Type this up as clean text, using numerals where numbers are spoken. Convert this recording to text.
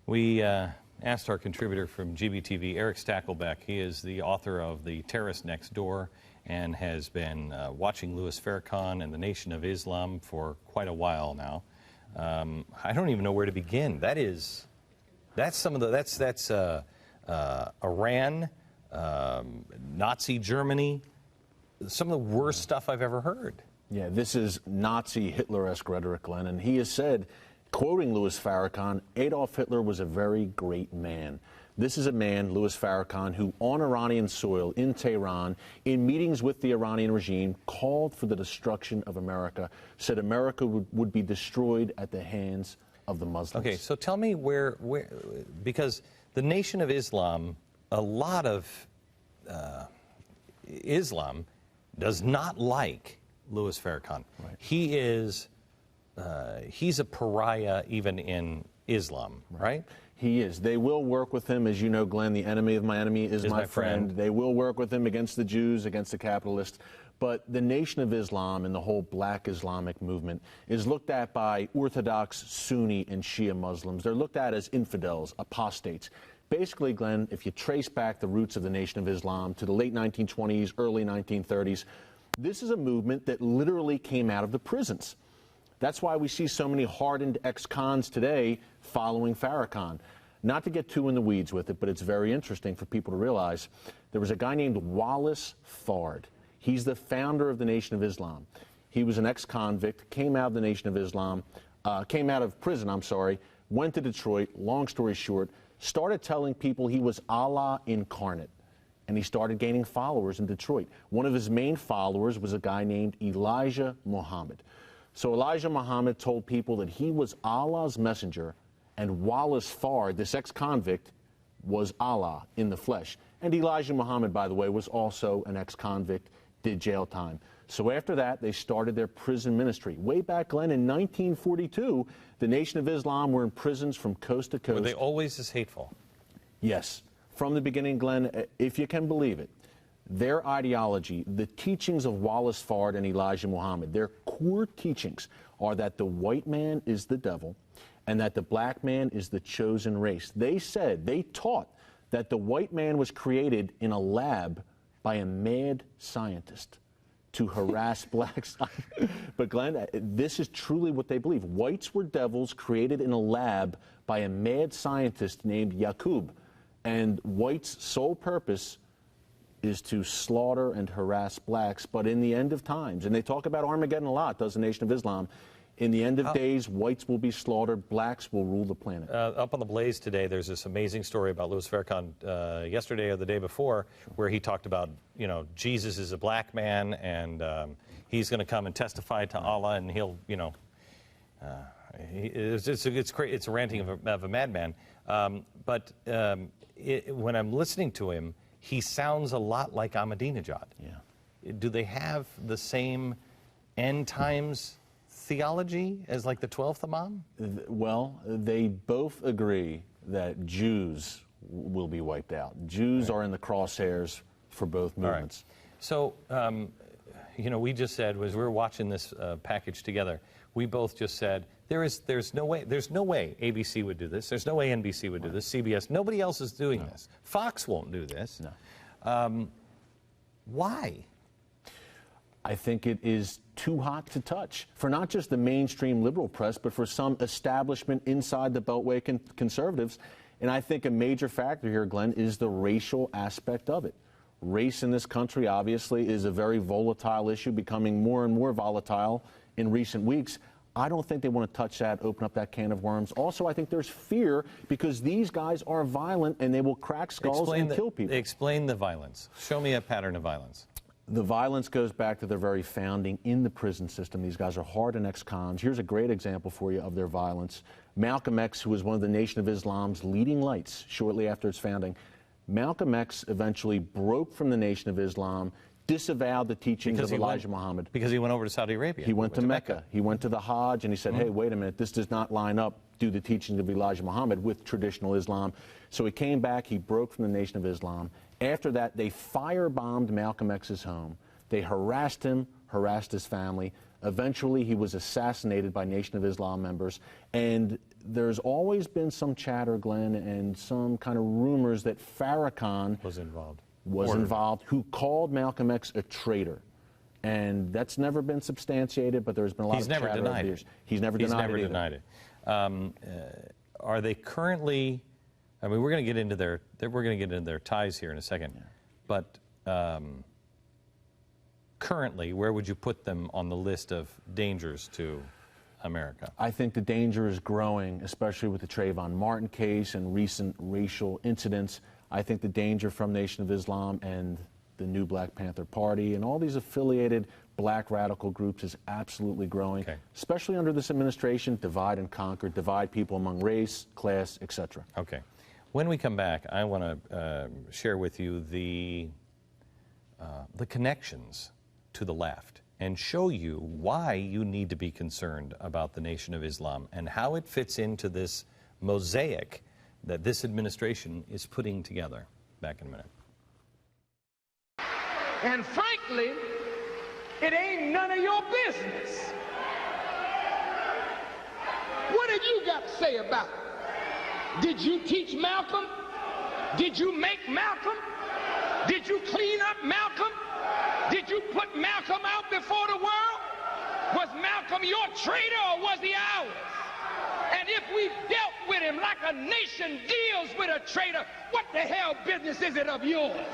We asked our contributor from GBTV, Eric Stakelbeck. He is the author of The Terrorist Next Door and has been watching Louis Farrakhan and the Nation of Islam for quite a while now. I don't even know where to begin. That's Iran, Nazi Germany, some of the worst stuff I've ever heard. Yeah, this is Nazi Hitler-esque rhetoric, Glenn, and he has said, quoting Louis Farrakhan, Adolf Hitler was a very great man. This is a man, Louis Farrakhan, who on Iranian soil in Tehran, in meetings with the Iranian regime, called for the destruction of America, said America would be destroyed at the hands of the Muslims. Okay, so tell me where because the Nation of Islam, a lot of Islam does not like Louis Farrakhan. Right. He's a pariah even in Islam, right? He is. They will work with him. As you know, Glenn, the enemy of my enemy is my friend. They will work with him against the Jews, against the capitalists. But the Nation of Islam and the whole black Islamic movement is looked at by Orthodox, Sunni, and Shia Muslims. They're looked at as infidels, apostates. Basically, Glenn, if you trace back the roots of the Nation of Islam to the late 1920s, early 1930s, this is a movement that literally came out of the prisons. That's why we see so many hardened ex-cons today following Farrakhan. Not to get too in the weeds with it, but it's very interesting for people to realize there was a guy named Wallace Fard. He's the founder of the Nation of Islam. He was an ex-convict, came out of the Nation of Islam, came out of prison, went to Detroit, long story short, started telling people he was Allah incarnate. And he started gaining followers in Detroit. One of his main followers was a guy named Elijah Muhammad. So Elijah Muhammad told people that he was Allah's messenger, and Wallace Fard, this ex-convict, was Allah in the flesh. And Elijah Muhammad, by the way, was also an ex-convict, did jail time. So after that, they started their prison ministry. Way back, Glenn, in 1942, the Nation of Islam were in prisons from coast to coast. Were they always as hateful? Yes. From the beginning, Glenn, if you can believe it, their ideology, the teachings of Wallace Fard and Elijah Muhammad, their core teachings are that the white man is the devil and that the black man is the chosen race. They taught that the white man was created in a lab by a mad scientist to harass blacks. But Glenn, this is truly what they believe. Whites were devils created in a lab by a mad scientist named Yaqub. And whites' sole purpose is to slaughter and harass blacks. But in the end of times, and they talk about Armageddon a lot, does the Nation of Islam, in the end of days, whites will be slaughtered, blacks will rule the planet. Up on the Blaze today, there's this amazing story about Louis Farrakhan yesterday or the day before, where he talked about, Jesus is a black man, and he's going to come and testify to Allah, and he'll, it's a ranting of a madman. But when I'm listening to him, he sounds a lot like Ahmadinejad. Yeah. Do they have the same end times theology as like the 12th Imam? Well, they both agree that Jews will be wiped out. Jews are in the crosshairs for both movements. All right. So, we just said, as we were watching this package together, we both just said, there's no way ABC would do this. There's no way NBC would do this. CBS, nobody else is doing this. Fox won't do this. No. Why? I think it is too hot to touch for not just the mainstream liberal press, but for some establishment inside the Beltway conservatives. And I think a major factor here, Glenn, is the racial aspect of it. Race in this country, obviously, is a very volatile issue, becoming more and more volatile in recent weeks. I don't think they want to touch that, open up that can of worms. Also, I think there's fear because these guys are violent and they will crack skulls and kill people. Explain the violence. Show me a pattern of violence. The violence goes back to their very founding in the prison system. These guys are hardened ex-cons. Here's a great example for you of their violence. Malcolm X, who was one of the Nation of Islam's leading lights shortly after its founding, Malcolm X eventually broke from the Nation of Islam, disavowed the teachings of Elijah Muhammad. Because he went over to Saudi Arabia. He went to Mecca. He went to the Hajj, and he said, hey, wait a minute, this does not line up, do the teachings of Elijah Muhammad with traditional Islam. So he came back, he broke from the Nation of Islam. After that, they firebombed Malcolm X's home. They harassed him, harassed his family. Eventually, he was assassinated by Nation of Islam members. And there's always been some chatter, Glenn, and some kind of rumors that Farrakhan was involved. Who called Malcolm X a traitor. And that's never been substantiated, but there's been a lot of chatter over the years. He's never denied it. Are they currently? I mean, we're going to get into their ties here in a second. Yeah. But currently, where would you put them on the list of dangers to America? I think the danger is growing, especially with the Trayvon Martin case and recent racial incidents. I think the danger from Nation of Islam and the new Black Panther Party and all these affiliated black radical groups is absolutely growing, especially under this administration. Divide and conquer, divide people among race, class, etc. Okay. When we come back, I want to share with you the connections to the left and show you why you need to be concerned about the Nation of Islam and how it fits into this mosaic that this administration is putting together. Back in a minute. And frankly, it ain't none of your business. What have you got to say about it? Did you teach Malcolm? Did you make Malcolm? Did you clean up Malcolm? Did you put Malcolm out before the world? Was Malcolm your traitor or was he ours? And if we dealt with him like a nation deals with a traitor, what the hell business is it of yours?